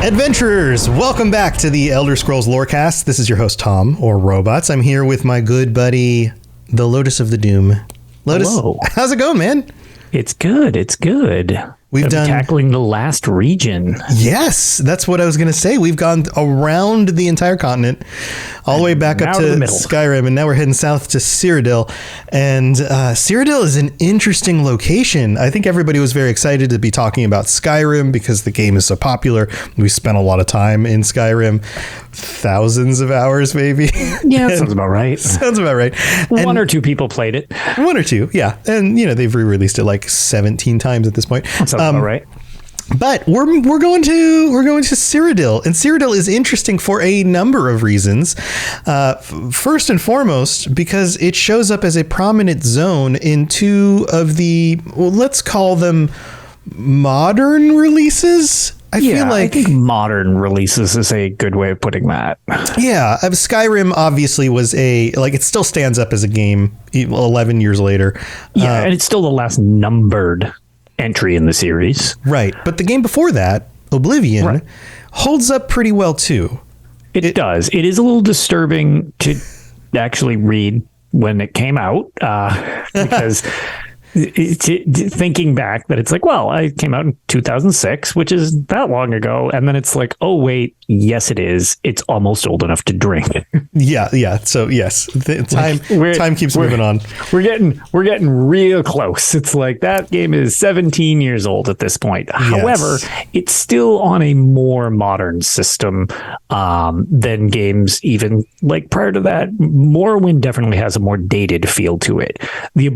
Adventurers, welcome back to the Elder Scrolls Lorecast. This is your host, Tom, or Robots. I'm here with my good buddy, the Lotus of the Doom. Lotus, hello. How's it going, man? It's good. It's good. We've done tackling the last region. Yes, that's what I was going to say. We've gone around the entire continent, all the way back up to Skyrim, and now we're heading south to Cyrodiil. And Cyrodiil is an interesting location. I think everybody was very excited to be talking about Skyrim because the game is so popular. We spent a lot of time in Skyrim, thousands of hours, maybe. Yeah, sounds about right. Sounds about right. One or two people played it. One or two, yeah. And, you know, they've re-released it like 17 times at this point. All right. But we're going to Cyrodiil, and Cyrodiil is interesting for a number of reasons. First and foremost, because it shows up as a prominent zone in two of the, well, let's call them modern releases. I think modern releases is a good way of putting that. Yeah, Skyrim obviously was it still stands up as a game 11 years later. Yeah, and it's still the last numbered entry in the series. Right. But the game before that, Oblivion, holds up pretty well too. It does. It is a little disturbing to actually read when it came out because thinking back that it's like, well, it came out in 2006, which is that long ago. And then it's like, oh, wait, yes, it is. It's almost old enough to drink. Yeah. So, yes, time keeps moving on. We're getting real close. It's like that game is 17 years old at this point. Yes. However, it's still on a more modern system than games even like prior to that. Morrowind definitely has a more dated feel to it. The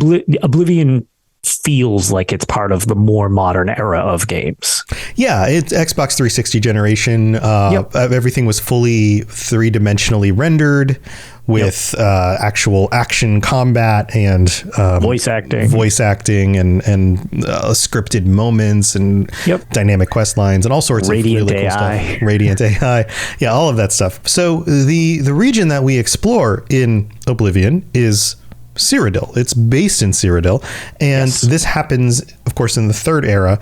Oblivion feels like it's part of the more modern era of games. Yeah, it's Xbox 360 generation. Everything was fully three-dimensionally rendered with actual action combat and voice acting and scripted moments and dynamic quest lines and all sorts of really cool stuff. Radiant AI. Yeah, all of that stuff. So the region that we explore in Oblivion is Cyrodiil. It's based in Cyrodiil, and this happens, of course, in the third era.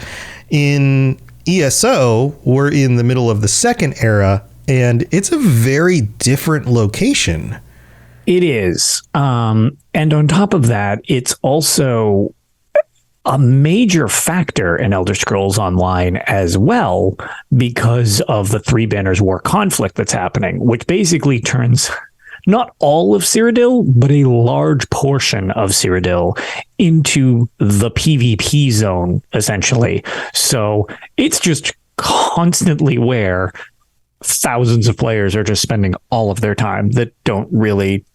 In ESO, we're in the middle of the second era, and it's a very different location. It is. And on top of that, it's also a major factor in Elder Scrolls Online as well because of the Three Banners War conflict that's happening, which basically turns not all of Cyrodiil, but a large portion of Cyrodiil into the PvP zone, essentially. So it's just constantly where thousands of players are just spending all of their time that don't really,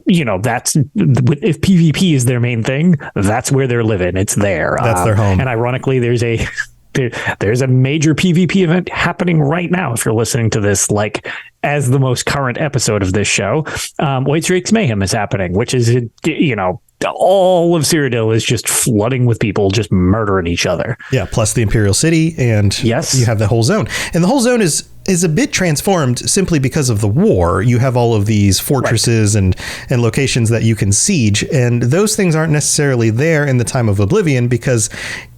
that's if PvP is their main thing, that's where they're living. It's there. That's their home. And ironically, there's a major PvP event happening right now. If you're listening to this, like as the most current episode of this show, White Drake's Mayhem is happening, which is, all of Cyrodiil is just flooding with people just murdering each other. Yeah. Plus the Imperial City. And you have the whole zone, and the whole zone is a bit transformed simply because of the war. You have all of these fortresses and locations that you can siege, and those things aren't necessarily there in the time of Oblivion because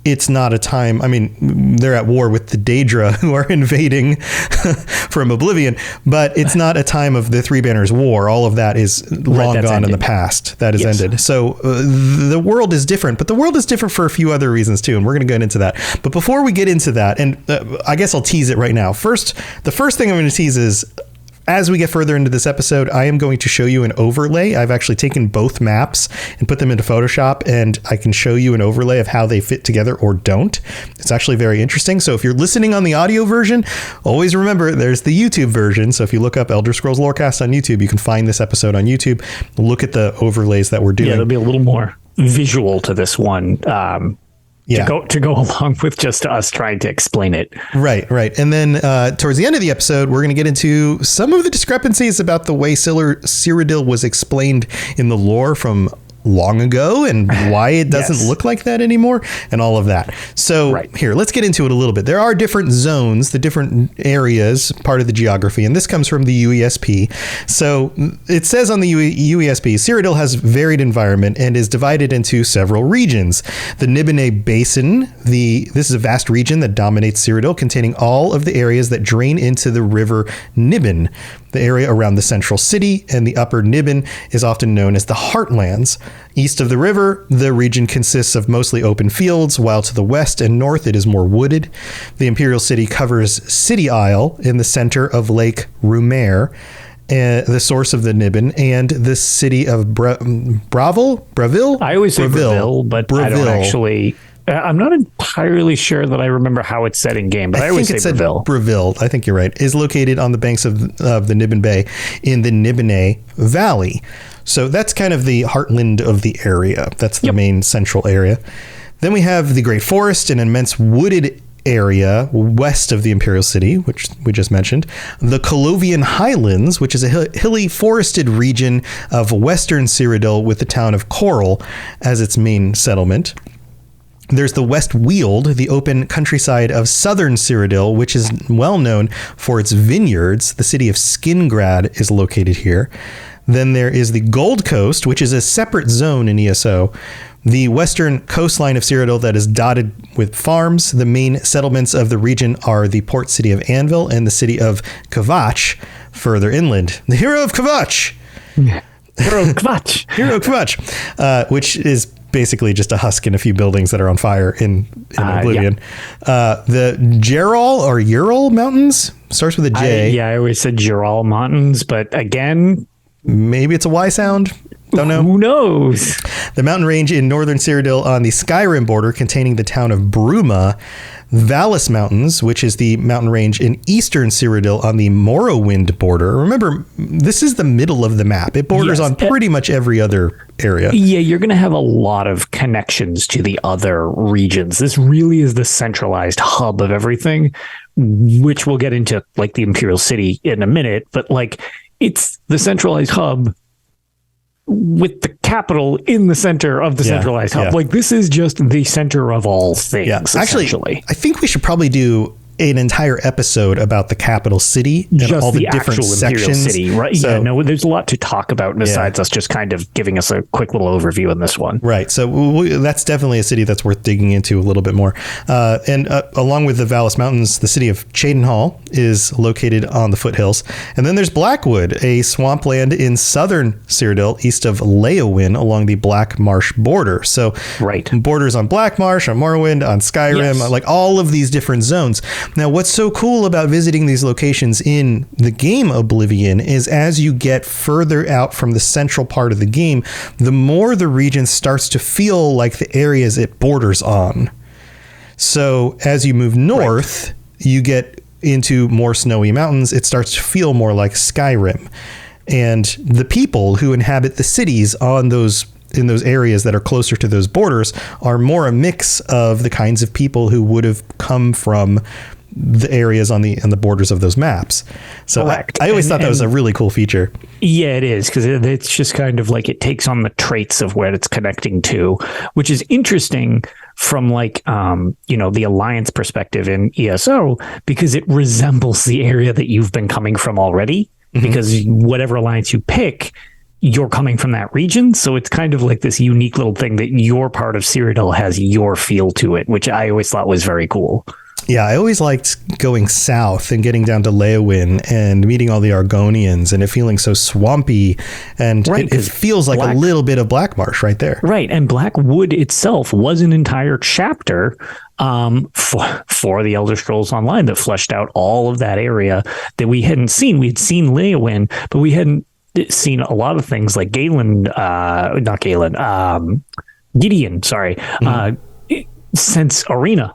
it's not a time. I mean, they're at war with the Daedra who are invading from Oblivion, but it's not a time of the Three Banners War. All of that is long gone in the past. That is ended. So the world is different, but the world is different for a few other reasons too, and we're going to get into that. But before we get into that, and I guess I'll tease it right now. The first thing I'm going to tease is, as we get further into this episode, I am going to show you an overlay. I've actually taken both maps and put them into Photoshop, and I can show you an overlay of how they fit together or don't. It's actually very interesting. So if you're listening on the audio version, always remember there's the YouTube version. So if you look up Elder Scrolls Lorecast on YouTube, you can find this episode on YouTube. Look at the overlays that we're doing. Yeah, there'll be a little more visual to this one. To go along with just us trying to explain it. Right. And then towards the end of the episode, we're going to get into some of the discrepancies about the way Cyrodiil was explained in the lore from long ago and why it doesn't look like that anymore and all of that. So here, let's get into it a little bit. There are different zones, the different areas, part of the geography, and this comes from the UESP. So it says on the UESP, Cyrodiil has varied environment and is divided into several regions. The Nibene Basin, this is a vast region that dominates Cyrodiil, containing all of the areas that drain into the river Niben. The area around the central city and the upper Niben is often known as the Heartlands. East of the river, the region consists of mostly open fields, while to the west and north it is more wooded. The imperial city covers City Isle in the center of Lake Rumer, the source of the Niben, and the city of Bravil? I always say Bravil, but I don't actually... I'm not entirely sure that I remember how it's said in game, but I always say Bravil. Bravil, I think you're right, is located on the banks of the Niben Bay in the Nibene Valley. So that's kind of the heartland of the area. That's the main central area. Then we have the Great Forest, an immense wooded area west of the Imperial City, which we just mentioned. The Colovian Highlands, which is a hilly forested region of western Cyrodiil with the town of Coral as its main settlement. There's the West Weald, the open countryside of southern Cyrodiil, which is well known for its vineyards. The city of Skingrad is located here. Then there is the Gold Coast, which is a separate zone in ESO. The western coastline of Cyrodiil that is dotted with farms. The main settlements of the region are the port city of Anvil and the city of Kvatch, further inland. The hero of Kvatch! Hero of Kvatch! Hero of Kvatch, which is basically just a husk in a few buildings that are on fire in Oblivion. The Gerol or Ural Mountains starts with a J. I always said Gerol Mountains, but again, maybe it's a Y sound. Don't know. Who knows? The mountain range in northern Cyrodiil on the Skyrim border, containing the town of Bruma. Vallis Mountains, which is the mountain range in eastern Cyrodiil on the Morrowind border. Remember, this is the middle of the map. It borders on pretty much every other area. Yeah, you're going to have a lot of connections to the other regions. This really is the centralized hub of everything, which we'll get into like the Imperial City in a minute, but like it's the centralized hub with the capital in the center of the centralized hub. Like this is just the center of all things. Actually, I think we should probably do an entire episode about the capital city and just all the actual different sections. City, right? So, yeah, no, there's a lot to talk about besides us just kind of giving us a quick little overview in this one. Right. So that's definitely a city that's worth digging into a little bit more. And along with the Vallis Mountains, the city of Cheydinhal is located on the foothills. And then there's Blackwood, a swampland in southern Cyrodiil, east of Leowyn along the Black Marsh border. So borders on Black Marsh, on Morrowind, on Skyrim, like all of these different zones. Now, what's so cool about visiting these locations in the game Oblivion is as you get further out from the central part of the game, the more the region starts to feel like the areas it borders on. So as you move north, you get into more snowy mountains. It starts to feel more like Skyrim. And the people who inhabit the cities in those areas that are closer to those borders are more a mix of the kinds of people who would have come from the areas on the borders of those maps. So I always thought that was a really cool feature. Yeah, it is, because it's just kind of like it takes on the traits of where it's connecting to, which is interesting from like, the Alliance perspective in ESO, because it resembles the area that you've been coming from already, because whatever Alliance you pick, you're coming from that region. So it's kind of like this unique little thing that your part of Cyrodiil has your feel to it, which I always thought was very cool. Yeah, I always liked going south and getting down to Leowyn and meeting all the Argonians and it feeling so swampy. And it feels like a little bit of Black Marsh right there. Right. And Blackwood itself was an entire chapter for the Elder Scrolls Online that fleshed out all of that area that we hadn't seen. We'd seen Leowyn, but we hadn't seen a lot of things like Gideon, since Arena.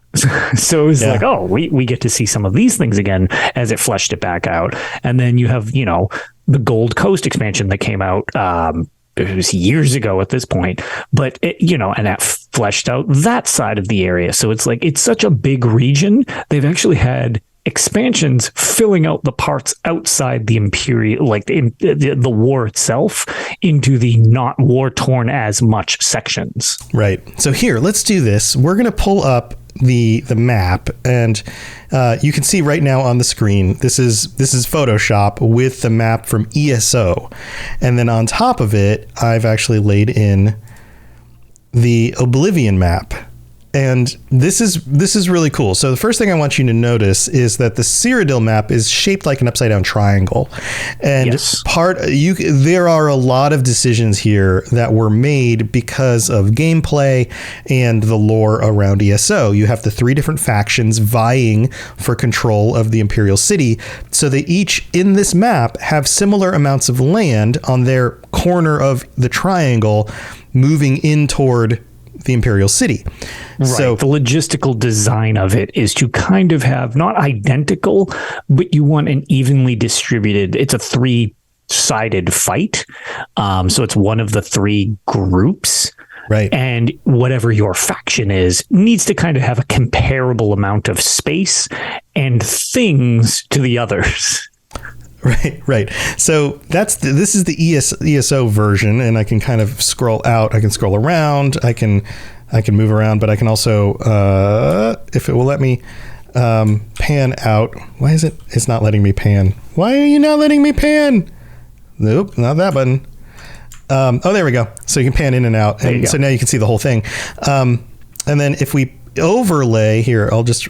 So it was like, we get to see some of these things again as it fleshed it back out. And then you have, the Gold Coast expansion that came out, it was years ago at this point, but and that fleshed out that side of the area. So it's like, it's such a big region. They've actually had expansions filling out the parts outside the Imperial, like the war itself, into the not war-torn as much sections. Right. So here, let's do this. We're going to pull up the map, and you can see right now on the screen, this is Photoshop with the map from ESO. And then on top of it, I've actually laid in the Oblivion map. And this is really cool. So the first thing I want you to notice is that the Cyrodiil map is shaped like an upside down triangle. And yes. There are a lot of decisions here that were made because of gameplay and the lore around ESO. You have the 3 different factions vying for control of the Imperial City. So they each in this map have similar amounts of land on their corner of the triangle moving in toward the Imperial City. Right. So the logistical design of it is to kind of have not identical, but you want an evenly distributed. It's a 3-sided fight. So it's one of the 3 groups. Right. And whatever your faction is needs to kind of have a comparable amount of space and things to the others. Right. So this is the ESO version, and I can kind of scroll out. I can scroll around. I can move around, but I can also, if it will let me, pan out. Why is it? It's not letting me pan. Why are you not letting me pan? Nope, not that button. Oh, there we go. So you can pan in and out, and so now you can see the whole thing. And then if we overlay here, I'll just.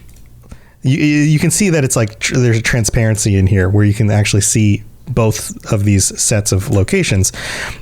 You can see that it's like there's a transparency in here where you can actually see both of these sets of locations.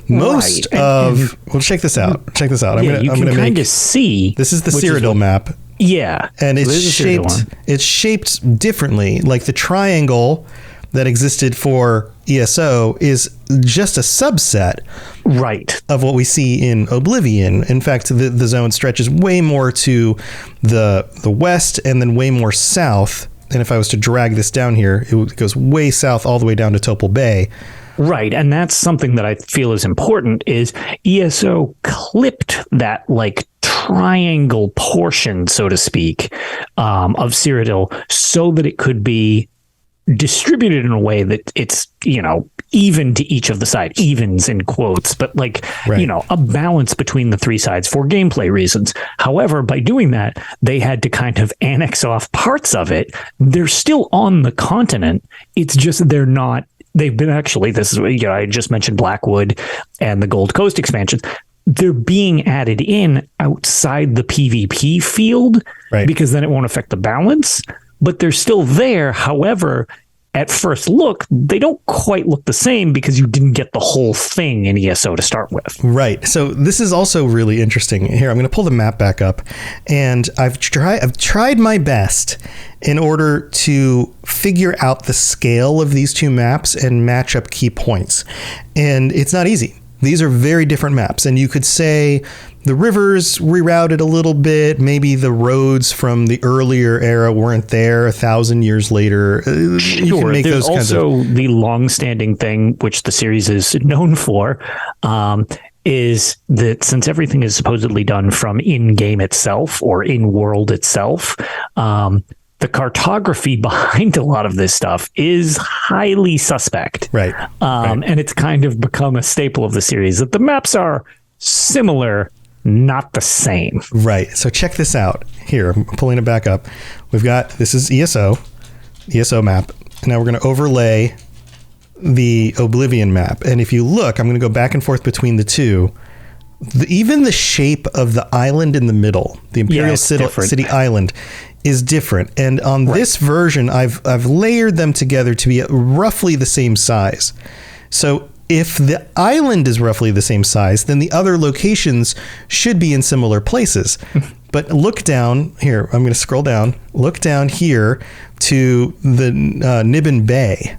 Well, check this out. I'm gonna kind of see. This is the Cyrodiil map. Yeah, and it's shaped differently. Like the triangle that existed for ESO is just a subset, right, of what we see in Oblivion. In fact, the zone stretches way more to the west and then way more south. And if I was to drag this down here, it goes way south all the way down to Topol Bay. Right, and that's something that I feel is important. Is ESO clipped that like triangle portion, so to speak, of Cyrodiil, so that it could be distributed in a way that it's, even to each of the side, evens in quotes, but like, right, a balance between the 3 sides for gameplay reasons. However, by doing that, they had to kind of annex off parts of it. They're still on the continent. It's just they've been actually, this is, I just mentioned Blackwood and the Gold Coast expansions. They're being added in outside the PvP field, right, because then it won't affect the balance. But they're still there. However, at first look, they don't quite look the same because you didn't get the whole thing in ESO to start with. Right. So this is also really interesting. Here, I'm going to pull the map back up, and I've tried my best in order to figure out the scale of these 2 maps and match up key points. And it's not easy. These are very different maps, and you could say the rivers rerouted a little bit. Maybe the roads from the earlier era weren't there 1,000 years later. Sure. You can make There's those kinds of... also the long-standing thing, which the series is known for, is that since everything is supposedly done from in-game itself or in-world itself, the cartography behind a lot of this stuff is highly suspect. Right. And it's kind of become a staple of the series that the maps are similar, not the same. Right. So check this out. Here, I'm pulling it back up. This is ESO map. Now we're going to overlay the Oblivion map. And if you look, I'm going to go back and forth between the 2. Even the shape of the island in the middle, the Imperial City Island, is different. And on this version, I've layered them together to be roughly the same size. So if the island is roughly the same size, then the other locations should be in similar places. But look down here. I'm going to scroll down. Look down here to the Niben Bay.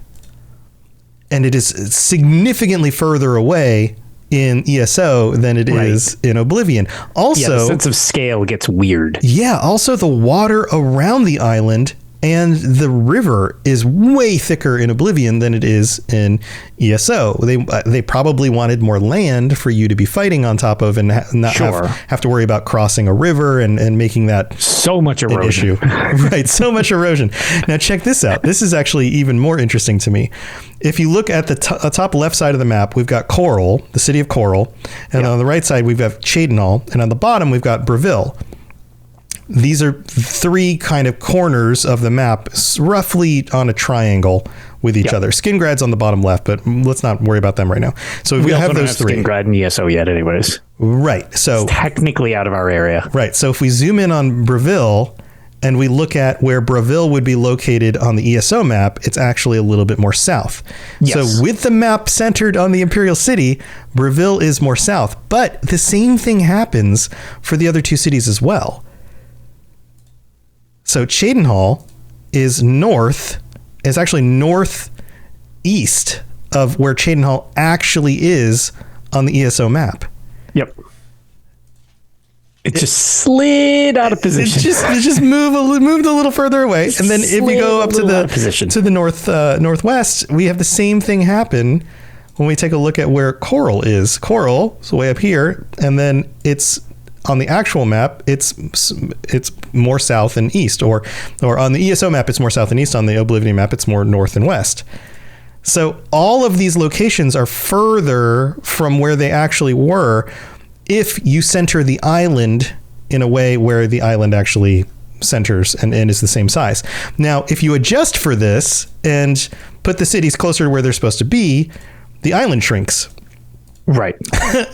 And it is significantly further away in ESO than it is in Oblivion. Also, the sense of scale gets weird. Yeah. Also, the water around the island And the river is way thicker in Oblivion than it is in ESO. They probably wanted more land for you to be fighting on top of and not have to worry about crossing a river and making that so much erosion. Issue. Right, so much erosion. Now check this out. This is actually even more interesting to me. If you look at the top left side of the map, we've got Coral, the city of Coral, and on the right side we've got Cyrodiil, and on the bottom we've got Breville. These are three kind of corners of the map, roughly on a triangle with each other. Skingrad's on the bottom left, but let's not worry about them right now. So we have those three. Skingrad and ESO yet, anyways. Right. So it's technically out of our area. Right. So if we zoom in on Breville and we look at where Breville would be located on the ESO map, it's actually a little bit more south. Yes. So with the map centered on the Imperial City, Breville is more south. But the same thing happens for the other two cities as well. So Cyrodiil is actually northeast of where Cyrodiil actually is on the ESO map. Yep. It just slid out of position. It just moved a little further away. And then if you go up to the northwest, we have the same thing happen when we take a look at where Coral is. Coral is way up here, and then it's on the actual map, it's more south and east, or on the ESO map, it's more south and east. On the Oblivion map, it's more north and west. So all of these locations are further from where they actually were if you center the island in a way where the island actually centers and is the same size. Now, if you adjust for this and put the cities closer to where they're supposed to be, the island shrinks. Right.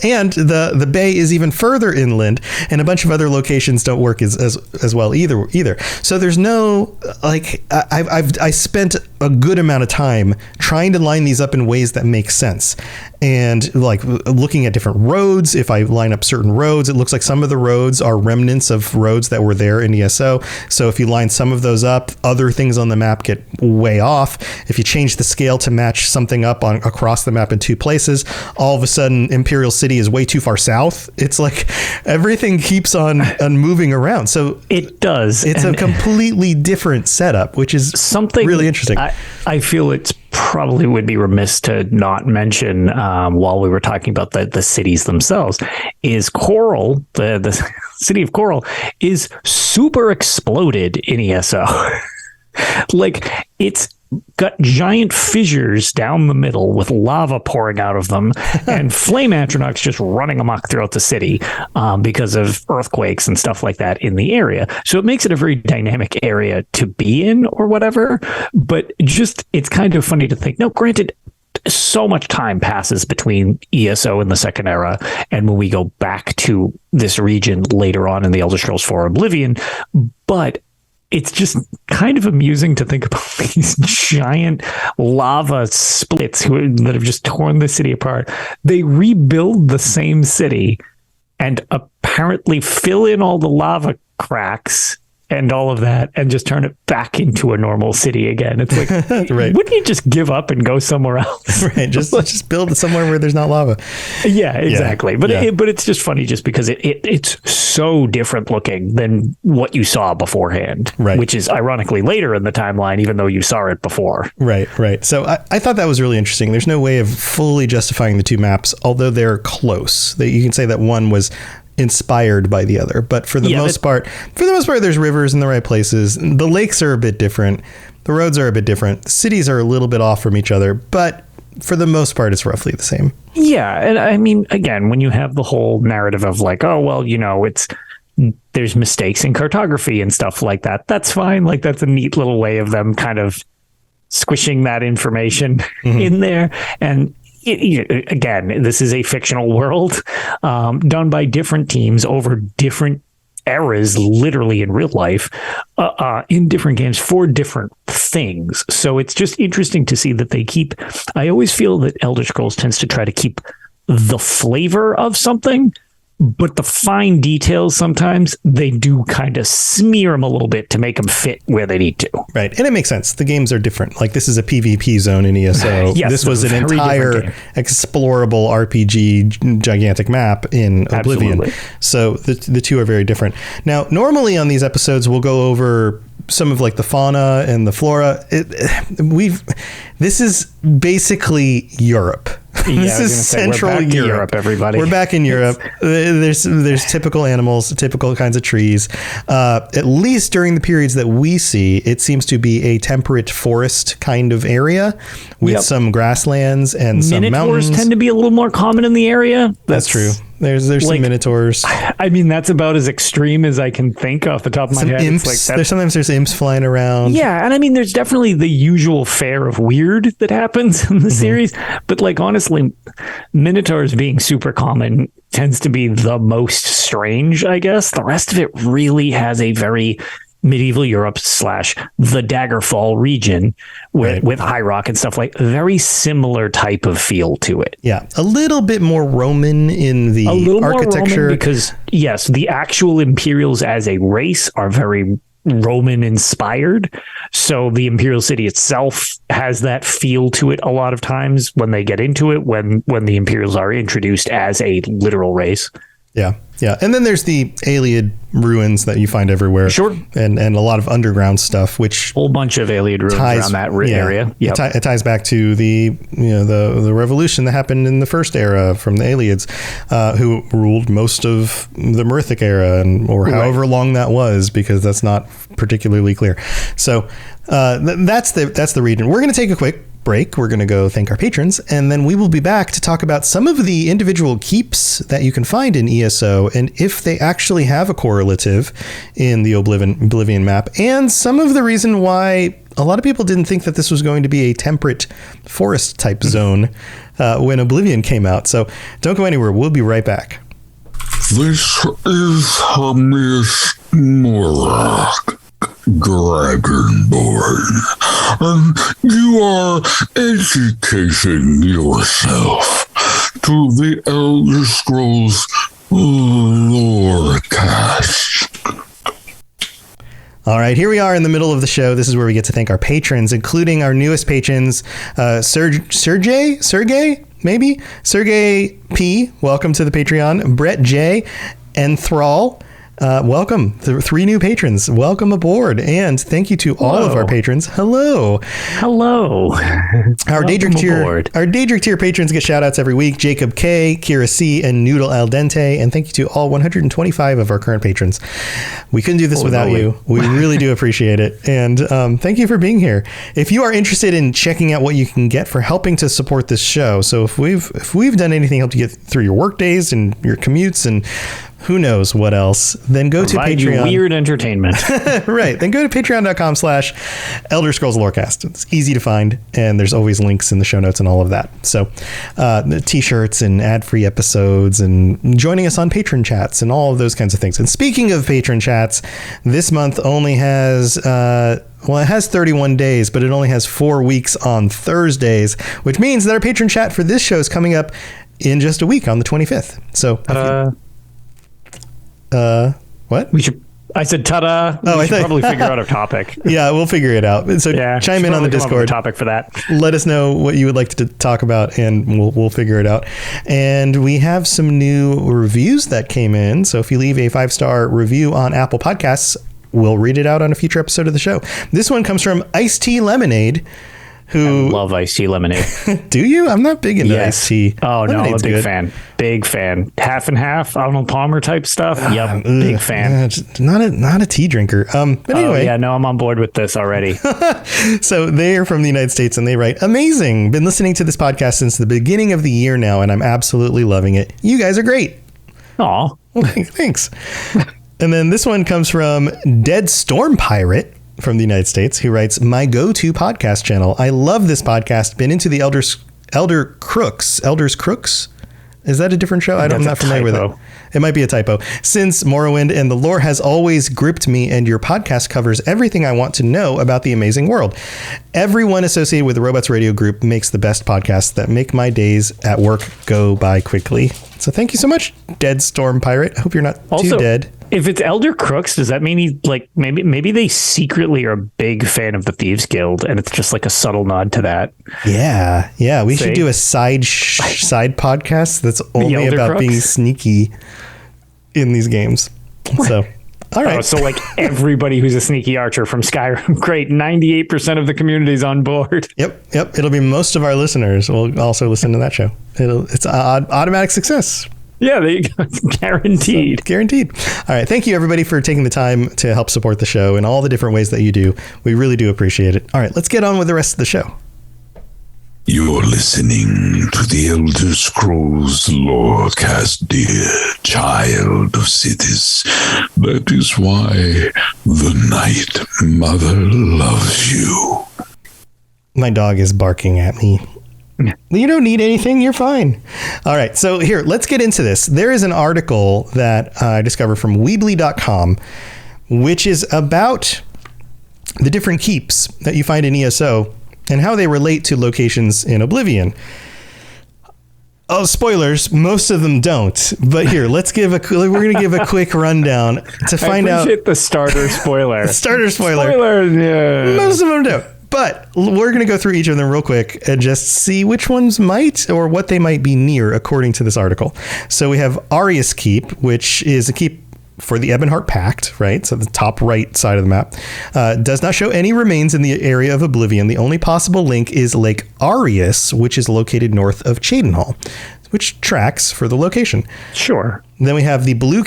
And the bay is even further inland, and a bunch of other locations don't work as well either. So there's no, like, I spent a good amount of time trying to line these up in ways that make sense. And like looking at different roads, if I line up certain roads, it looks like some of the roads are remnants of roads that were there in ESO. So if you line some of those up, other things on the map get way off. If you change the scale to match something up across the map in two places, all of a sudden Imperial City is way too far south. It's like everything keeps on moving around. So it does. It's a completely different setup, which is something really interesting. I feel it's probably would be remiss to not mention while we were talking about the cities themselves is Coral, the city of Coral is super exploded in ESO. Like it's got giant fissures down the middle with lava pouring out of them and flame astronauts just running amok throughout the city because of earthquakes and stuff like that in the area. So it makes it a very dynamic area to be in or whatever. But just it's kind of funny to think, no, granted, so much time passes between ESO and the Second Era and when we go back to this region later on in the Elder Scrolls IV Oblivion, but it's just kind of amusing to think about these giant lava splits that have just torn the city apart. They rebuild the same city and apparently fill in all the lava cracks and all of that and just turn it back into a normal city again. It's like, right. Wouldn't you just give up and go somewhere else? Right. Just build somewhere where there's not lava. Yeah, exactly. Yeah. But it's just funny just because it's so different looking than what you saw beforehand, right? Which is ironically later in the timeline, even though you saw it before. Right. So I thought that was really interesting. There's no way of fully justifying the two maps, although they're close. You can say that one was inspired by the other, but for the most part there's rivers in the right places. The lakes are a bit different, the roads are a bit different, the cities are a little bit off from each other, but for the most part it's roughly the same. And I mean, again, when you have the whole narrative of like, oh well, there's mistakes in cartography and stuff like that, that's fine. Like that's a neat little way of them kind of squishing that information in there. And again, this is a fictional world done by different teams over different eras, literally in real life, in different games for different things. So it's just interesting to see that I always feel that Elder Scrolls tends to try to keep the flavor of something, But the fine details, sometimes they do kind of smear them a little bit to make them fit where they need to. Right. And it makes sense. The games are different. Like, this is a PvP zone in ESO. Yes, this was an entire explorable RPG gigantic map in Oblivion. Absolutely. So the two are very different. Now, normally on these episodes, we'll go over some of like the fauna and the flora. This is basically Europe. Yeah, this is Central Europe, everybody. We're back in Europe. There's typical animals, typical kinds of trees. At least during the periods that we see, it seems to be a temperate forest kind of area with some grasslands and some mountains. Minotaurs tend to be a little more common in the area. That's true. There's like, some minotaurs. I mean, that's about as extreme as I can think off the top of my head. Imps. It's like sometimes there's imps flying around. Yeah, and I mean, there's definitely the usual fare of weird that happens in the series. But like, honestly, minotaurs being super common tends to be the most strange, I guess. The rest of it really has a very medieval Europe / the Daggerfall region with High Rock and stuff, like very similar type of feel to it. Yeah, a little bit more Roman in the architecture. Because yes, the actual Imperials as a race are very Roman inspired. So the Imperial City itself has that feel to it a lot of times when they get into it, when the Imperials are introduced as a literal race. Yeah. Yeah. And then there's the Ayleid ruins that you find everywhere. Sure. And a lot of underground stuff, which whole bunch of Ayleid ruins around that area. Yep. It ties back to the revolution that happened in the first era from the Ayleids, who ruled most of the Murthic era or however long that was, because that's not particularly clear. So that's the region. We're going to take a quick break. We're going to go thank our patrons, and then we will be back to talk about some of the individual keeps that you can find in ESO and if they actually have a correlative in the Oblivion map, and some of the reason why a lot of people didn't think that this was going to be a temperate forest type zone when Oblivion came out. So don't go anywhere. We'll be right back. This is Hamius Morak, Dragonborn, and you are educating yourself to the Elder Scrolls Lorecast. All right, here we are in the middle of the show. This is where we get to thank our patrons, including our newest patrons, Sergey, maybe? Sergey P, welcome to the Patreon. Brett J, and Thrall. Welcome. 3 new patrons. Welcome aboard. And thank you to all of our patrons. Hello. Our Daedric tier patrons get shout outs every week. Jacob K, Kira C, and Noodle Al Dente. And thank you to all 125 of our current patrons. We couldn't do this without you. We really do appreciate it. And thank you for being here. If you are interested in checking out what you can get for helping to support this show, so if we've done anything to help you get through your work days and your commutes and who knows what else, then go to Patreon. Weird entertainment. Right. Then go to patreon.com/Elder Scrolls Lorecast. It's easy to find, and there's always links in the show notes and all of that. So the t-shirts and ad-free episodes and joining us on patron chats and all of those kinds of things. And speaking of patron chats, this month only has... it has 31 days, but it only has 4 weeks on Thursdays, which means that our patron chat for this show is coming up in just a week on the 25th. So... what? I said ta-da. We should probably figure out a topic. Yeah, we'll figure it out. So chime in on the Discord. Topic for that. Let us know what you would like to talk about, and we'll figure it out. And we have some new reviews that came in. So if you leave a 5-star review on Apple Podcasts, we'll read it out on a future episode of the show. This one comes from Iced Tea Lemonade, who... I love iced tea lemonade. Do you? I'm not big into iced tea. Oh, no, I'm a big fan. Big fan. Half and half, Arnold Palmer type stuff. Yep, big fan. Not a tea drinker. But anyway. I'm on board with this already. So they are from the United States, and they write, amazing. Been listening to this podcast since the beginning of the year now, and I'm absolutely loving it. You guys are great. Aw. Well, thanks. And then this one comes from Dead Storm Pirate from the United States, who writes, my go-to podcast channel. I love this podcast. Been into the Elders Crooks. Is that a different show? I'm not familiar with it. It might be a typo. Since Morrowind and the lore has always gripped me, and your podcast covers everything I want to know about the amazing world. Everyone associated with the Robots Radio Group makes the best podcasts that make my days at work go by quickly. So thank you so much, Dead Storm Pirate. I hope you're not too dead. If it's Elder Crooks, does that mean he's like, maybe they secretly are a big fan of the Thieves Guild, and it's just like a subtle nod to that? Yeah. We should do a side podcast that's only about being sneaky in these games. So, all right. So like everybody who's a sneaky archer from Skyrim, great. 98% of the community's on board. Yep. It'll be most of our listeners will also listen to that show. It's automatic success. Yeah, there you go. Guaranteed. So, guaranteed. All right. Thank you, everybody, for taking the time to help support the show in all the different ways that you do. We really do appreciate it. All right. Let's get on with the rest of the show. You're listening to the Elder Scrolls Lorecast, dear child of cities. That is why the Night Mother loves you. My dog is barking at me. You don't need anything. You're fine. All right. So here, let's get into this. There is an article that I discovered from Weebly.com, which is about the different keeps that you find in ESO and how they relate to locations in Oblivion. Oh, spoilers. Most of them don't. But here, we're going to give a quick rundown to find out. I appreciate the starter spoiler. Starter spoiler. Spoilers, yeah. Most of them don't. But we're going to go through each of them real quick and just see which ones might or what they might be near according to this article. So we have Arius Keep, which is a keep for the Ebonheart Pact, right? So the top right side of the map. Does not show any remains in the area of Oblivion. The only possible link is Lake Arius, which is located north of Cheydinhal, which tracks for the location. Sure. Then we have the Blue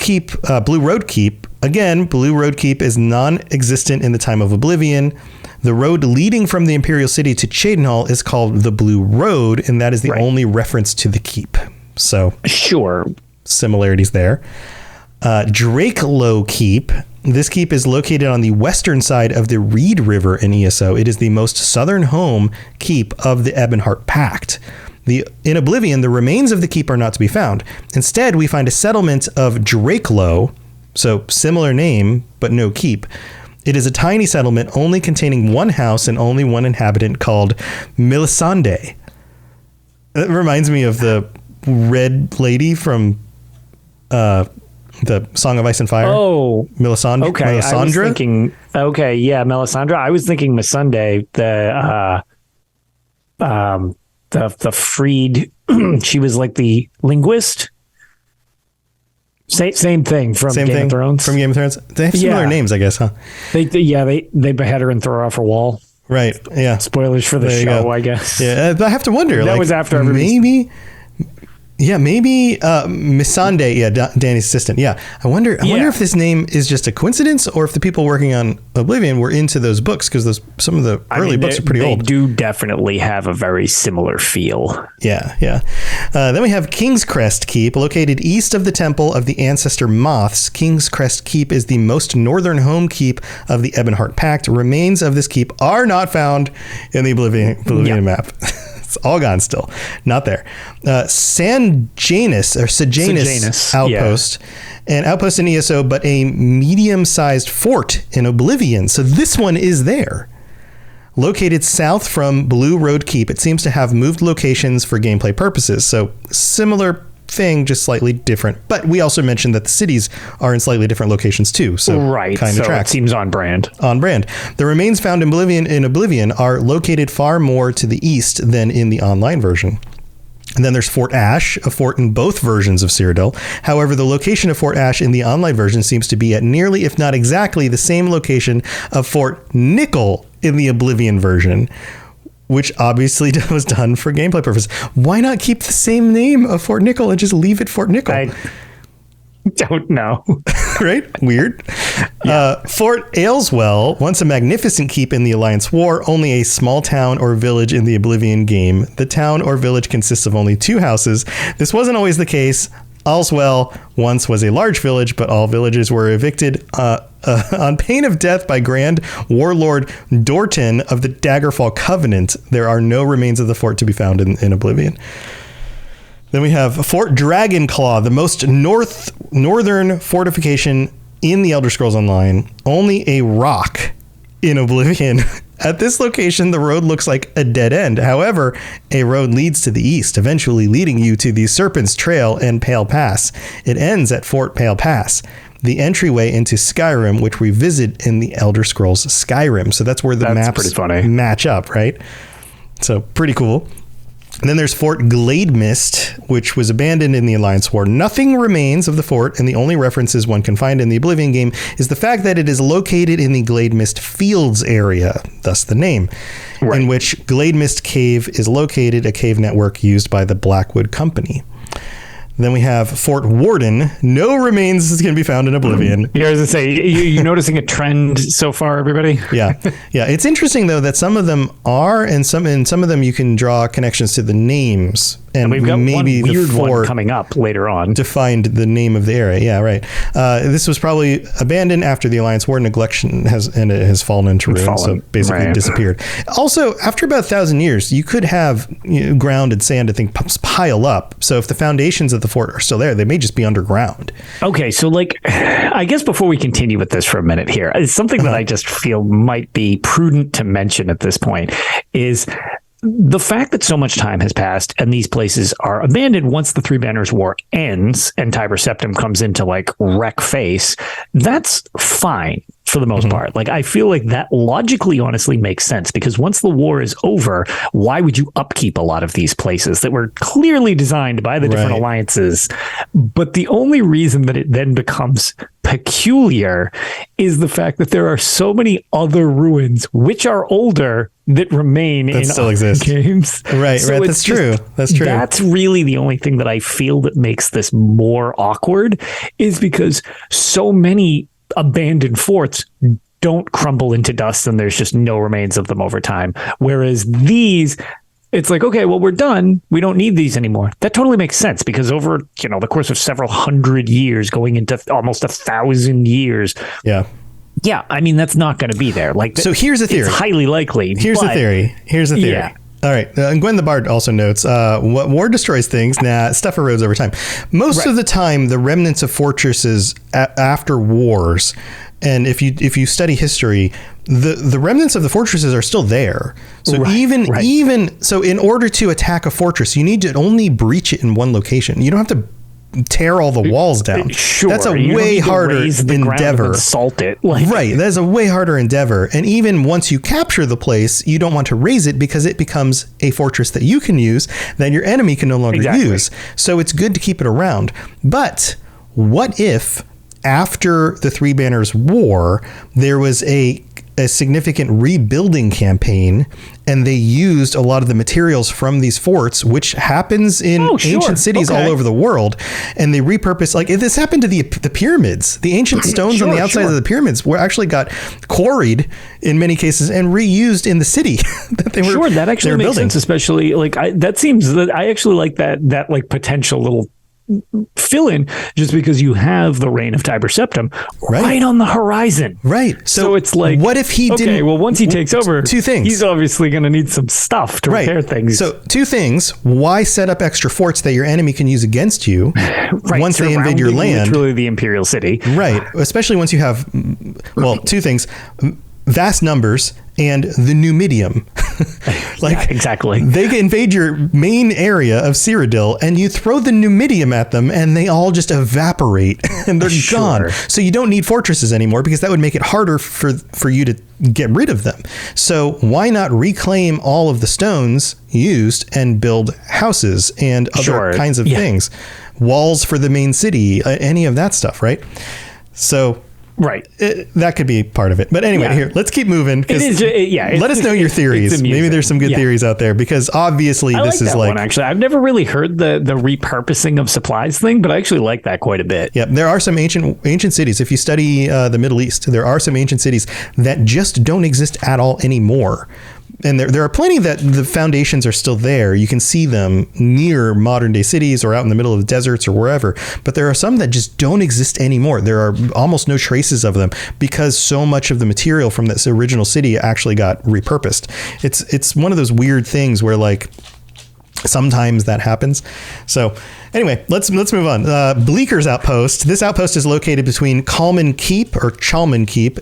Road Keep. Again, Blue Road Keep is non-existent in the time of Oblivion. The road leading from the Imperial City to Cheydinhal is called the Blue Road, and that is the only reference to the keep. So, sure, similarities there. Drakelow Keep. This keep is located on the western side of the Reed River in ESO. It is the most southern home keep of the Ebonheart Pact. In Oblivion, the remains of the keep are not to be found. Instead, we find a settlement of Drakelow, so similar name, but no keep. It is a tiny settlement only containing one house and only one inhabitant called Melisandre. It reminds me of the red lady from the Song of Ice and Fire. Oh, Melisandre. Okay, Melisandre? I was thinking. Okay, yeah, Melisandre. I was thinking Melisandre, the freed. She was like the linguist. Same thing from Game of Thrones. From Game of Thrones. They have similar names, I guess, huh? They behead her and throw her off a wall. Right. Yeah. Spoilers for the show, I guess. Yeah, I have to wonder. That was after everybody. Maybe Melisandre, Danny's assistant. Yeah, I wonder if this name is just a coincidence or if the people working on Oblivion were into those books, because some of the early books are pretty old. They do definitely have a very similar feel. Yeah. Then we have King's Crest Keep, located east of the Temple of the Ancestor Moths. King's Crest Keep is the most northern home keep of the Ebonheart Pact. Remains of this keep are not found in the Oblivion map. It's all gone still. Not there. Sejanus outpost. An outpost in ESO, but a medium-sized fort in Oblivion. So this one is there. Located south from Blue Road Keep. It seems to have moved locations for gameplay purposes. So similar thing, just slightly different. But we also mentioned that the cities are in slightly different locations too. So kind of tracks. It seems on brand. On brand. The remains found in Oblivion are located far more to the east than in the online version. And then there's Fort Ash, a fort in both versions of Cyrodiil. However, the location of Fort Ash in the online version seems to be at nearly, if not exactly, the same location of Fort Nickel in the Oblivion version, which obviously was done for gameplay purposes. Why not keep the same name of Fort Nickel and just leave it Fort Nickel? I don't know. Right? Weird. Yeah. Fort Ailswell, once a magnificent keep in the Alliance War, only a small town or village in the Oblivion game. The town or village consists of only 2 houses. This wasn't always the case. Ailswell once was a large village, but all villages were evicted on pain of death by Grand Warlord Dorton of the Daggerfall Covenant. There are no remains of the fort to be found in Oblivion. Then we have Fort Dragonclaw, the most northern fortification in the Elder Scrolls Online. Only a rock in Oblivion. At this location, the road looks like a dead end. However, a road leads to the east, eventually leading you to the Serpent's Trail and Pale Pass. It ends at Fort Pale Pass, the entryway into Skyrim, which we visit in the Elder Scrolls Skyrim. So that's where the maps match up, right? So pretty cool. And then there's Fort Glademist, which was abandoned in the Alliance War. Nothing remains of the fort, and the only references one can find in the Oblivion game is the fact that it is located in the Glademist Fields area, thus the name, in which Glademist Cave is located, a cave network used by the Blackwood Company. Then we have Fort Warden. No remains can be found in Oblivion. Yeah, I was going to say, you noticing a trend so far, everybody? Yeah. It's interesting, though, that some of them are, and some of them you can draw connections to the names. And we've got maybe one weird the fort one coming up later on. Defined the name of the area. Yeah, right. This was probably abandoned after the Alliance War. Neglection has fallen into ruin, so basically disappeared. Also, after about 1,000 years, you could have ground and sand, I think, pile up. So if the foundations of the fort are still there, they may just be underground. Okay, so I guess before we continue with this for a minute here, it's something that I just feel might be prudent to mention at this point is the fact that so much time has passed and these places are abandoned once the Three Banners War ends and Tiber Septim comes into wreck face, that's fine for the most part. I feel like that logically, honestly makes sense because once the war is over, why would you upkeep a lot of these places that were clearly designed by the different alliances? But the only reason that it then becomes peculiar is the fact that there are so many other ruins which are older that remain in still exist. Games. Right. That's true. That's really the only thing that I feel that makes this more awkward is because so many abandoned forts don't crumble into dust and there's just no remains of them over time. Whereas these, it's okay, well, we're done. We don't need these anymore. That totally makes sense because over, the course of several hundred years going into almost 1,000 years. Yeah. Yeah, I mean, that's not going to be there. So here's a theory. It's highly likely. Here's a theory. Yeah. All right. And Gwen the Bard also notes, what war destroys things? Stuff erodes over time. Most of the time, the remnants of fortresses after wars, and if you study history, the remnants of the fortresses are still there. So even so, in order to attack a fortress, you need to only breach it in one location. You don't have to tear all the walls down. Sure, that's a way harder endeavor. Salt it, right? That is a way harder endeavor. And even once you capture the place, you don't want to raise it because it becomes a fortress that you can use that your enemy can no longer use. So it's good to keep it around. But what if after the Three Banners War, there was a significant rebuilding campaign and they used a lot of the materials from these forts, which happens in ancient cities all over the world, and they repurpose, if this happened to the pyramids, the ancient stones on the outside of the pyramids were actually got quarried in many cases and reused in the city that they were that actually makes building. Sense, especially that seems that I actually like that potential little fill in just because you have the reign of Tiber Septim right on the horizon. Right. So it's what if he didn't? Okay, well, once he takes over, two things. He's obviously going to need some stuff to repair things. So two things. Why set up extra forts that your enemy can use against you once they invade your land? Literally the Imperial City. Right. Especially once you have, two things. Vast numbers and the Numidium. Exactly. They invade your main area of Cyrodiil and you throw the Numidium at them and they all just evaporate and they're gone. So you don't need fortresses anymore because that would make it harder for you to get rid of them. So why not reclaim all of the stones used and build houses and other kinds of things? Walls for the main city, any of that stuff, right? So that could be part of it. But anyway, here, let's keep moving. Let us know your theories. Maybe there's some good theories out there because obviously this is one, actually. I've never really heard the repurposing of supplies thing, but I actually like that quite a bit. Yeah, there are some ancient cities. If you study the Middle East, there are some ancient cities that just don't exist at all anymore. And there are plenty that the foundations are still there. You can see them near modern day cities or out in the middle of the deserts or wherever. But there are some that just don't exist anymore. There are almost no traces of them because so much of the material from this original city actually got repurposed. It's one of those weird things where Sometimes that happens. So anyway, let's move on. Bleaker's Outpost. This outpost is located between Chalman Keep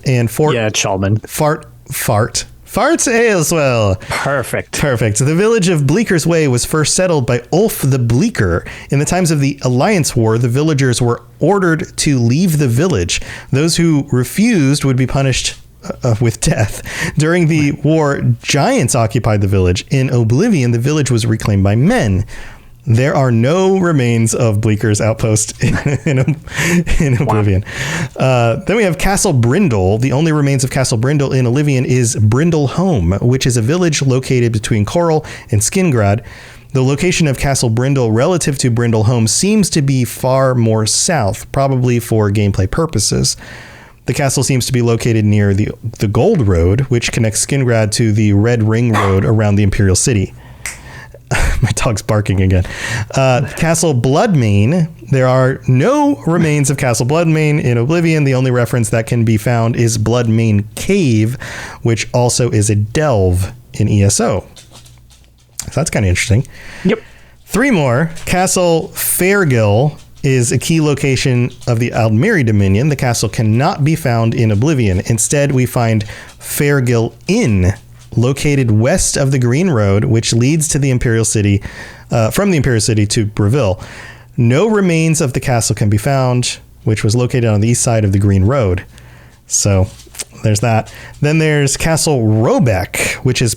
and Fort. Yeah, Chalman. Farts Ayleswell. Perfect. The village of Bleaker's Way was first settled by Ulf the Bleaker. In the times of the Alliance War, the villagers were ordered to leave the village. Those who refused would be punished with death. During the war, giants occupied the village. In Oblivion, the village was reclaimed by men. There are no remains of Bleaker's Outpost in Oblivion. Then we have Castle Brindle. The only remains of Castle Brindle in Oblivion is Brindle Home, which is a village located between Coral and Skingrad. The location of Castle Brindle relative to Brindle Home seems to be far more south, probably for gameplay purposes. The castle seems to be located near the Gold Road, which connects Skingrad to the Red Ring Road around the Imperial City. My dog's barking again. Castle Bloodmane. There are no remains of Castle Bloodmane in Oblivion. The only reference that can be found is Bloodmane Cave, which also is a delve in ESO. So that's kind of interesting. Yep. 3 more. Castle Fairgill is a key location of the Aldmeri Dominion. The castle cannot be found in Oblivion. Instead, we find Fairgill Inn, located west of the Green Road, which leads to the Imperial City, from the Imperial City to Breville. No remains of the castle can be found, which was located on the east side of the Green Road. So there's that. Then there's Castle Robeck, which is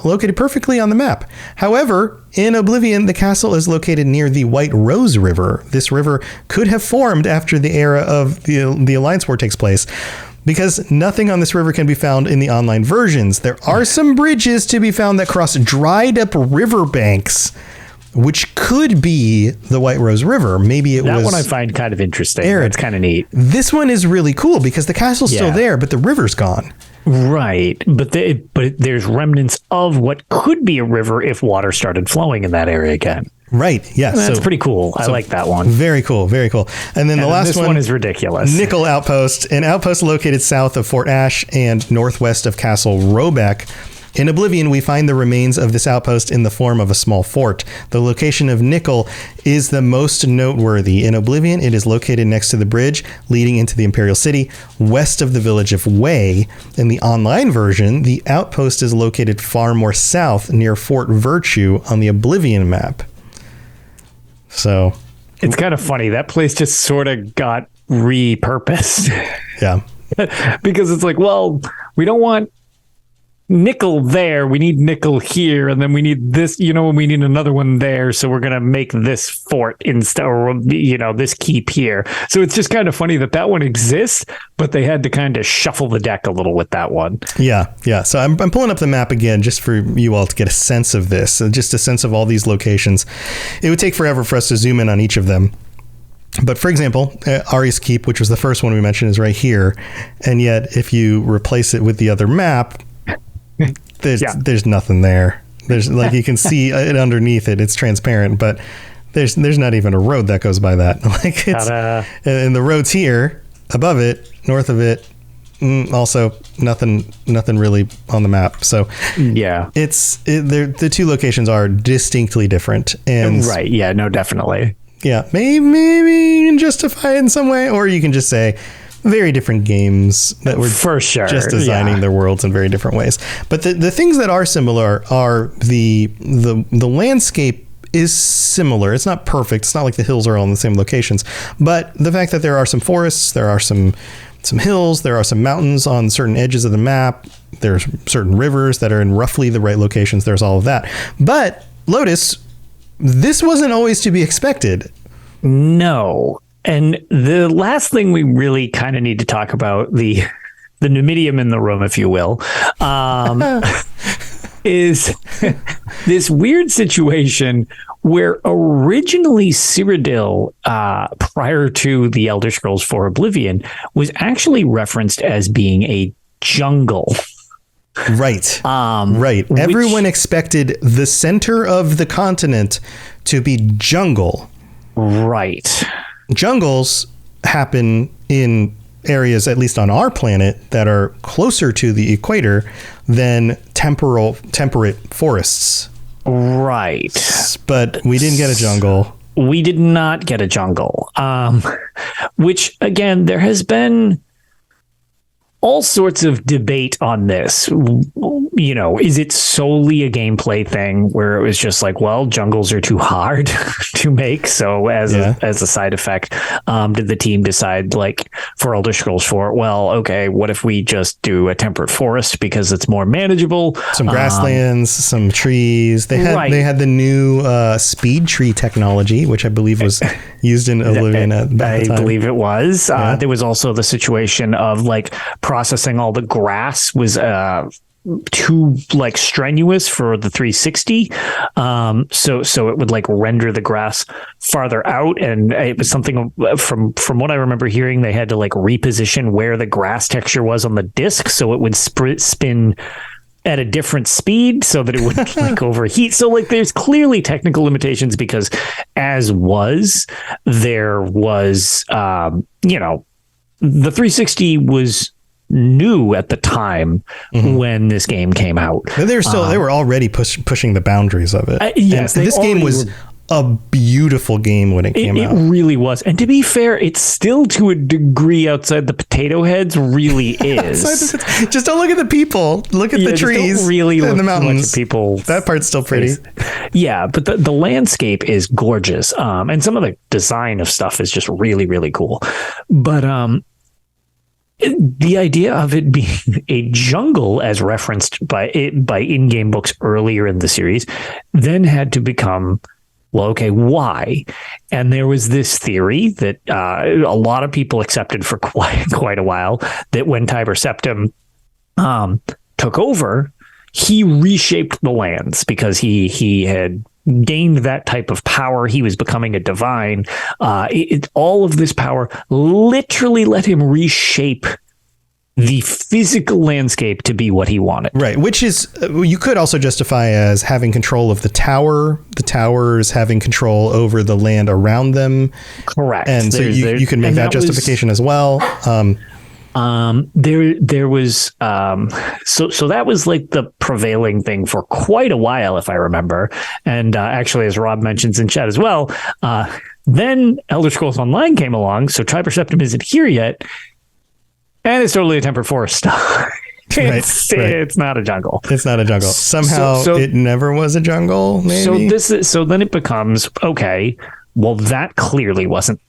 located perfectly on the map. However, in Oblivion, the castle is located near the White Rose River. This river could have formed after the era of the Alliance War takes place, because nothing on this river can be found in the online versions. There are some bridges to be found that cross dried up riverbanks, which could be the White Rose River. Maybe it was... That one I find kind of interesting. It's kind of neat. This one is really cool because the castle's still there, but the river's gone. Right. But there's remnants of what could be a river if water started flowing in that area again. Right. Yeah. That's pretty cool. I like that one. Very cool. Very cool. And then the last one is ridiculous. Nickel Outpost, an outpost located south of Fort Ash and northwest of Castle Robeck. In Oblivion, we find the remains of this outpost in the form of a small fort. The location of Nickel is the most noteworthy. In Oblivion, it is located next to the bridge leading into the Imperial City, west of the village of Way. In the online version, the outpost is located far more south near Fort Virtue on the Oblivion map. So it's kind of funny. That place just sort of got repurposed. Yeah. Because it's like, well, we don't want nickel there, we need nickel here, and then we need this, we need another one there, so we're gonna make this fort instead, or this keep here. So it's just kind of funny that one exists, but they had to kind of shuffle the deck a little with that one. Yeah. So I'm pulling up the map again just for you all to get a sense of this, just a sense of all these locations. It would take forever for us to zoom in on each of them. But for example, Ari's Keep, which was the first one we mentioned, is right here, and yet if you replace it with the other map, there's nothing there. There's you can see it underneath it. It's transparent, but there's not even a road that goes by that. And the road's here above it, north of it. Also nothing really on the map. So yeah, the two locations are distinctly different. And right. Yeah, no, definitely. Yeah. Maybe you can justify it in some way, or you can just say, very different games that were for sure just designing their worlds in very different ways. But the things that are similar are the landscape is similar. It's not perfect. It's not like the hills are all in the same locations, but the fact that there are some forests, there are some hills, there are some mountains on certain edges of the map. There's certain rivers that are in roughly the right locations. There's all of that. But Lotus, this wasn't always to be expected. No. And the last thing we really kind of need to talk about, the Numidium in the room, if you will, is this weird situation where originally Cyrodiil, prior to the Elder Scrolls IV Oblivion, was actually referenced as being a jungle. Right. Right. Everyone expected the center of the continent to be jungle. Right. Jungles happen in areas, at least on our planet, that are closer to the equator than temperate forests. Right. But we didn't get a jungle. We did not get a jungle. Which, again, there has been all sorts of debate on this. You know, is it solely a gameplay thing where it was just like, well, jungles are too hard to make, so as a side effect, did the team decide, like for Elder Scrolls 4, well, okay, what if we just do a temperate forest because it's more manageable? Some grasslands, some trees. They had the new speed tree technology, which I believe was used in Oblivion at the time. I believe it was. There was also the situation of like processing all the grass was too like strenuous for the 360, so it would like render the grass farther out, and it was something from what I remember hearing, they had to like reposition where the grass texture was on the disc so it would spin at a different speed so that it wouldn't like overheat. So like there's clearly technical limitations because there was you know, the 360 was new at the time when this game came out. They were already pushing the boundaries of it. Yes, this game was a beautiful game when it came out. It really was. And to be fair, it's still to a degree outside the potato heads really is. Just don't look at the people. Look at the trees and the mountains. People. That part's still pretty. Yeah, but the landscape is gorgeous. And some of the design of stuff is just really, really cool. But the idea of it being a jungle, as referenced by in-game books earlier in the series, then had to become, well, okay, why? And there was this theory that a lot of people accepted for quite a while, that when Tiber Septim took over, he reshaped the lands because he had gained that type of power. He was becoming a divine. All of this power literally let him reshape the physical landscape to be what he wanted. Right, which is, you could also justify as having control of the towers having control over the land around them. Correct. And so you can make that justification as well. There was so that was like the prevailing thing for quite a while, if I remember. And actually, as Rob mentions in chat as well, then Elder Scrolls Online came along, so Tiber Septim isn't here yet, and it's totally a temperate forest. It's not a jungle. It's not a jungle. Somehow it never was a jungle. Maybe. So then it becomes, okay, well, that clearly wasn't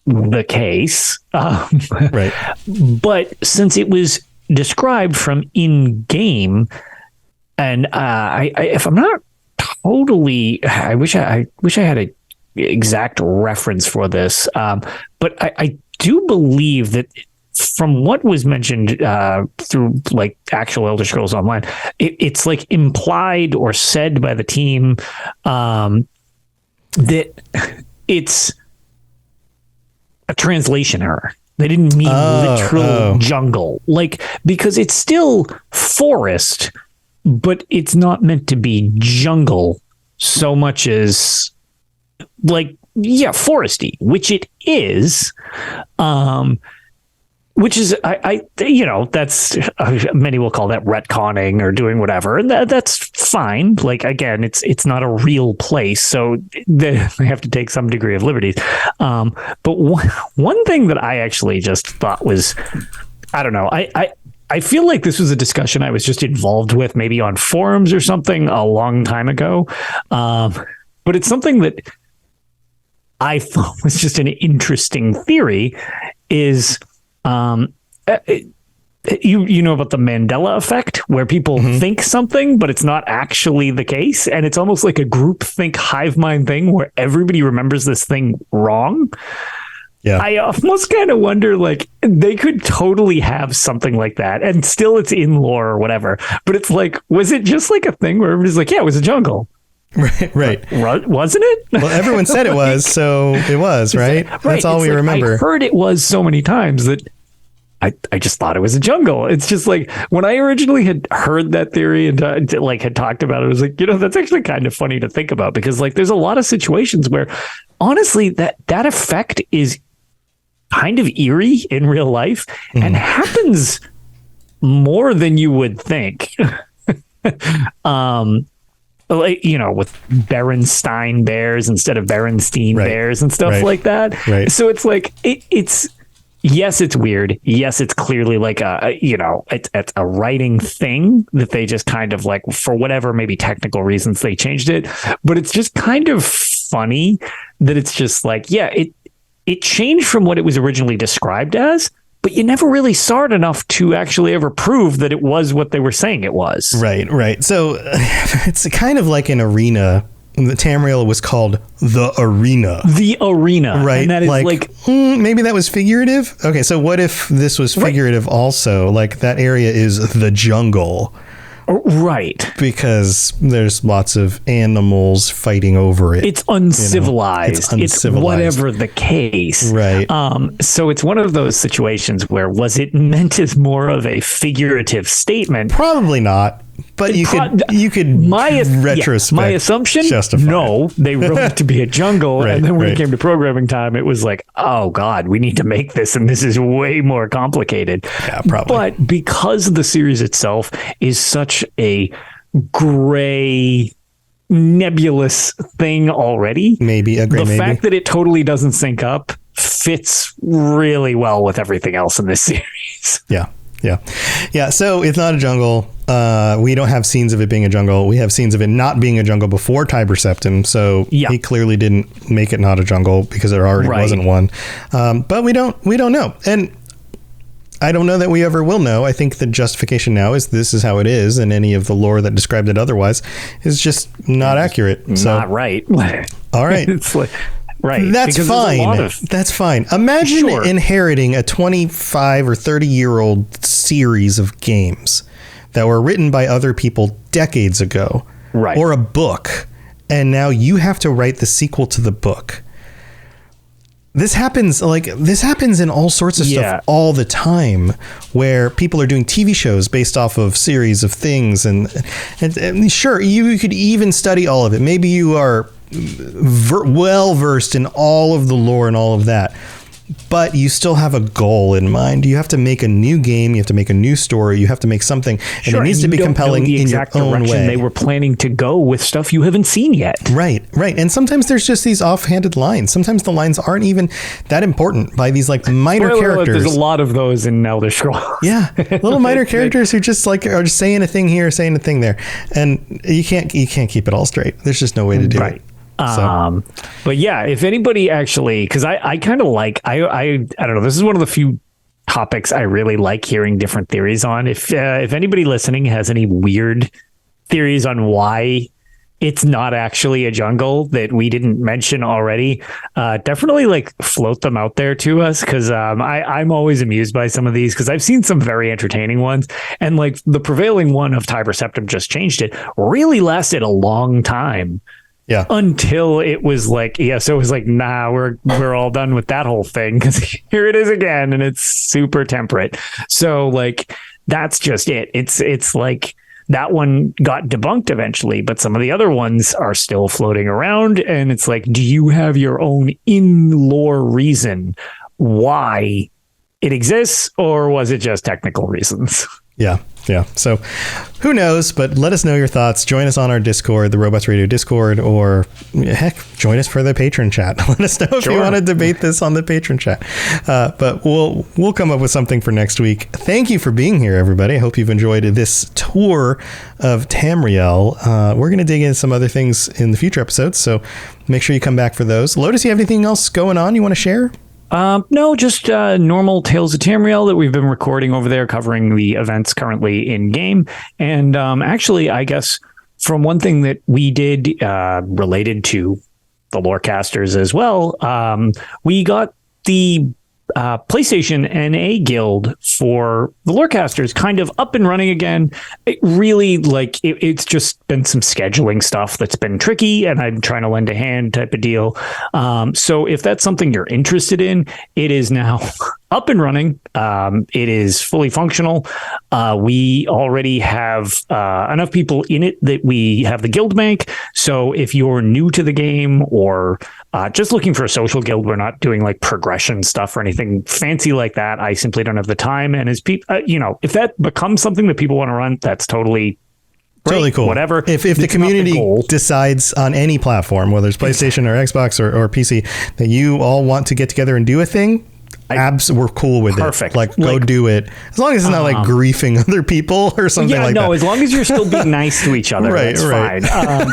the case. Right. But since it was described from in-game, and if I'm not totally, I wish I had a exact reference for this, but I do believe that from what was mentioned through like actual Elder Scrolls Online, it's like implied or said by the team that it's a translation error. They didn't mean literal jungle, like, because it's still forest, but it's not meant to be jungle so much as like, foresty, which it is. Which is, I that's many will call that retconning or doing whatever, and that's fine. Like, again, it's not a real place, so they have to take some degree of liberties. But one thing that I actually just thought was, I don't know, I feel like this was a discussion I was just involved with, maybe on forums or something a long time ago, but it's something that I thought was just an interesting theory. Is you know about the Mandela effect, where people think something, but it's not actually the case. And it's almost like a group think hive mind thing where everybody remembers this thing wrong. Yeah. I almost kind of wonder, like, they could totally have something like that and still it's in lore or whatever. But it's like, was it just like a thing where everybody's like, yeah, it was a jungle? Right. Wasn't it? Well, everyone said it was, so it was, right? That's all we remember. I heard it was so many times that I just thought it was a jungle. It's just like, when I originally had heard that theory and like had talked about it, I was like, that's actually kind of funny to think about, because like there's a lot of situations where honestly that effect is kind of eerie in real life and happens more than you would think. like, you know, with Berenstein bears instead of Berenstein bears and stuff like that. Right. So it's like, it's, yes, it's weird. Yes, it's clearly like a, you know, it's a writing thing that they just kind of like, for whatever maybe technical reasons they changed it. But it's just kind of funny that it's just like, yeah, it changed from what it was originally described as, but you never really saw it enough to actually ever prove that it was what they were saying it was. Right. So it's kind of like an arena. The Tamriel was called the Arena. The Arena. Right. And that is like maybe that was figurative. Okay. So what if this was figurative also? Like that area is the jungle. Right. Because there's lots of animals fighting over it. It's uncivilized. You know? It's uncivilized. It's whatever the case. Right. So it's one of those situations where was it meant as more of a figurative statement? Probably not. But you could retrospect. My assumption, justify no, they wrote it to be a jungle, and then when it came to programming time, it was like, oh God, we need to make this, and this is way more complicated. Yeah, probably. But because the series itself is such a gray, nebulous thing already, the fact that it totally doesn't sync up fits really well with everything else in this series. Yeah. So it's not a jungle. We don't have scenes of it being a jungle. We have scenes of it not being a jungle before Tiber Septim. So he clearly didn't make it not a jungle because there already wasn't one. But we don't know. And I don't know that we ever will know. I think the justification now is this is how it is. And any of the lore that described it otherwise is just not accurate. Not right. All right. It's like... Right. That's fine. That's fine. Imagine inheriting a 25 or 30-year-old series of games that were written by other people decades ago. Right. Or a book. And now you have to write the sequel to the book. This happens in all sorts of stuff all the time, where people are doing TV shows based off of series of things. And sure, you could even study all of it. Maybe you are well versed in all of the lore and all of that, but you still have a goal in mind. You have to make a new game. You have to make a new story. You have to make something, and it needs to be compelling in your own way. They were planning to go with stuff you haven't seen yet. Right. And sometimes there's just these offhanded lines. Sometimes the lines aren't even that important by these like minor characters. There's a lot of those in Elder Scrolls. Yeah, little minor characters who just like are just saying a thing here, saying a thing there, and you can't keep it all straight. There's just no way to do it. But yeah, if anybody actually, because I kind of like, I don't know, this is one of the few topics I really like hearing different theories on. If anybody listening has any weird theories on why it's not actually a jungle that we didn't mention already, definitely like float them out there to us, because I'm always amused by some of these, because I've seen some very entertaining ones, and like the prevailing one of Tiber Septim just changed it really lasted a long time. Yeah. Until it was like, so it was like, nah, we're all done with that whole thing, because here it is again, and it's super temperate. So like, that's just it. It's like that one got debunked eventually, but some of the other ones are still floating around, and it's like, do you have your own in-lore reason why it exists, or was it just technical reasons? Yeah. So who knows, but let us know your thoughts. Join us on our Discord, the Robots Radio Discord, or heck, join us for the Patron chat. Let us know if you want to debate this on the Patron chat. But we'll come up with something for next week. Thank you for being here, everybody. I hope you've enjoyed this tour of Tamriel. We're going to dig into some other things in the future episodes, so make sure you come back for those. Lotus, you have anything else going on you want to share? No, just normal Tales of Tamriel that we've been recording over there, covering the events currently in game. And actually, I guess from one thing that we did related to the Lorecasters as well, we got the PlayStation NA Guild for the Lorecasters kind of up and running again. It really, like, it's just been some scheduling stuff that's been tricky, and I'm trying to lend a hand type of deal. So if that's something you're interested in, it is now up and running. It is fully functional. We already have enough people in it that we have the guild bank. So if you're new to the game, or just looking for a social guild, we're not doing like progression stuff or anything fancy like that. I simply don't have the time. And as people, if that becomes something that people want to run, that's totally Totally cool. Whatever. If the community decides on any platform, whether it's PlayStation or Xbox or PC, that you all want to get together and do a thing, we're cool with perfect. it. Like, go do it. As long as it's not like griefing other people or something like that. Yeah, no, as long as you're still being nice to each other, that's fine.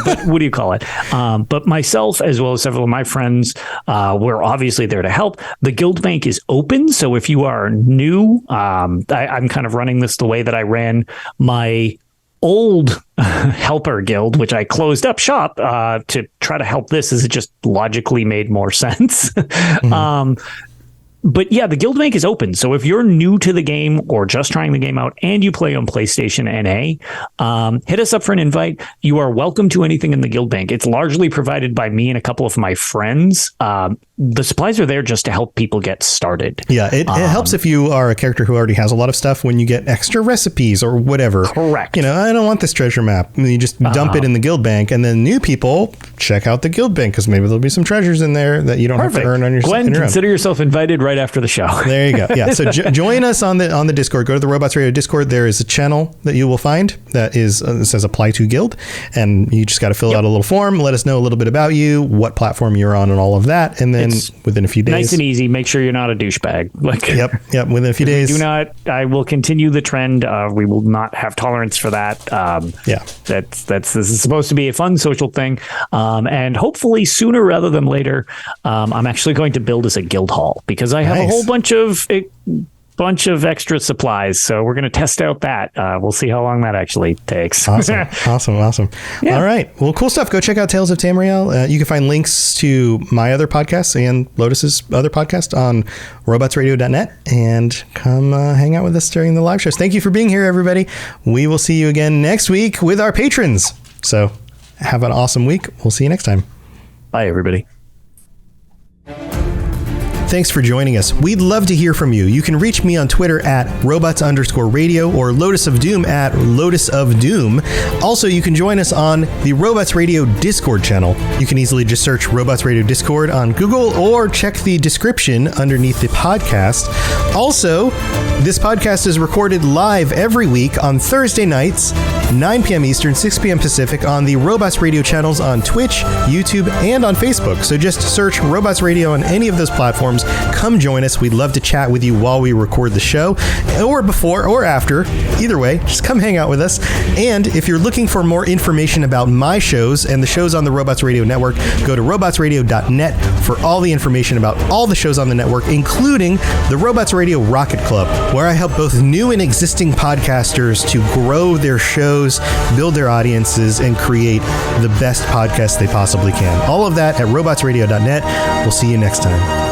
But what do you call it? But myself, as well as several of my friends, we're obviously there to help. The guild bank is open. So if you are new, I'm kind of running this the way that I ran my old helper guild, which I closed up shop to try to help this, as it just logically made more sense. But yeah, the guild bank is open. So if you're new to the game or just trying the game out and you play on PlayStation NA, hit us up for an invite. You are welcome to anything in the guild bank. It's largely provided by me and a couple of my friends. The supplies are there just to help people get started. Yeah, it helps if you are a character who already has a lot of stuff when you get extra recipes or whatever. Correct. You know, I don't want this treasure map. And you just dump it in the guild bank, and then new people check out the guild bank because maybe therell be some treasures in there that you don't have to earn on your own. Glenn, consider yourself invited right after the show. There you go. Yeah. So join us on the Discord. Go to the Robots Radio Discord. There is a channel that you will find that says apply to guild, and you just got to fill out a little form. Let us know a little bit about you, what platform you're on, and all of that. And then within a few days, nice and easy. Make sure you're not a douchebag. Yep. Within a few days, do not. I will continue the trend. We will not have tolerance for that. This is supposed to be a fun social thing, and hopefully sooner rather than later, I'm actually going to build us a guild hall because I have a whole bunch of extra supplies, so we're going to test out that. We'll see how long that actually takes. Awesome. Yeah. All right, well, cool stuff. Go check out Tales of Tamriel. You can find links to my other podcasts and Lotus's other podcast on robotsradio.net, and come hang out with us during the live shows. Thank you for being here, everybody. We will see you again next week with our patrons, so have an awesome week. We'll see you next time. Bye, everybody. Thanks for joining us. We'd love to hear from you. You can reach me on Twitter at robots_radio or Lotus of Doom at Lotus of Doom. Also, you can join us on the Robots Radio Discord channel. You can easily just search Robots Radio Discord on Google or check the description underneath the podcast. Also, this podcast is recorded live every week on Thursday nights, 9 p.m. Eastern, 6 p.m. Pacific on the Robots Radio channels on Twitch, YouTube, and on Facebook. So just search Robots Radio on any of those platforms. Come join us. We'd love to chat with you while we record the show, or before or after. Either way, just come hang out with us. And if you're looking for more information about my shows and the shows on the Robots Radio Network, go to robotsradio.net for all the information about all the shows on the network, including the Robots Radio Rocket Club, where I help both new and existing podcasters to grow their shows, build their audiences, and create the best podcast they possibly can. All of that at robotsradio.net. We'll see you next time.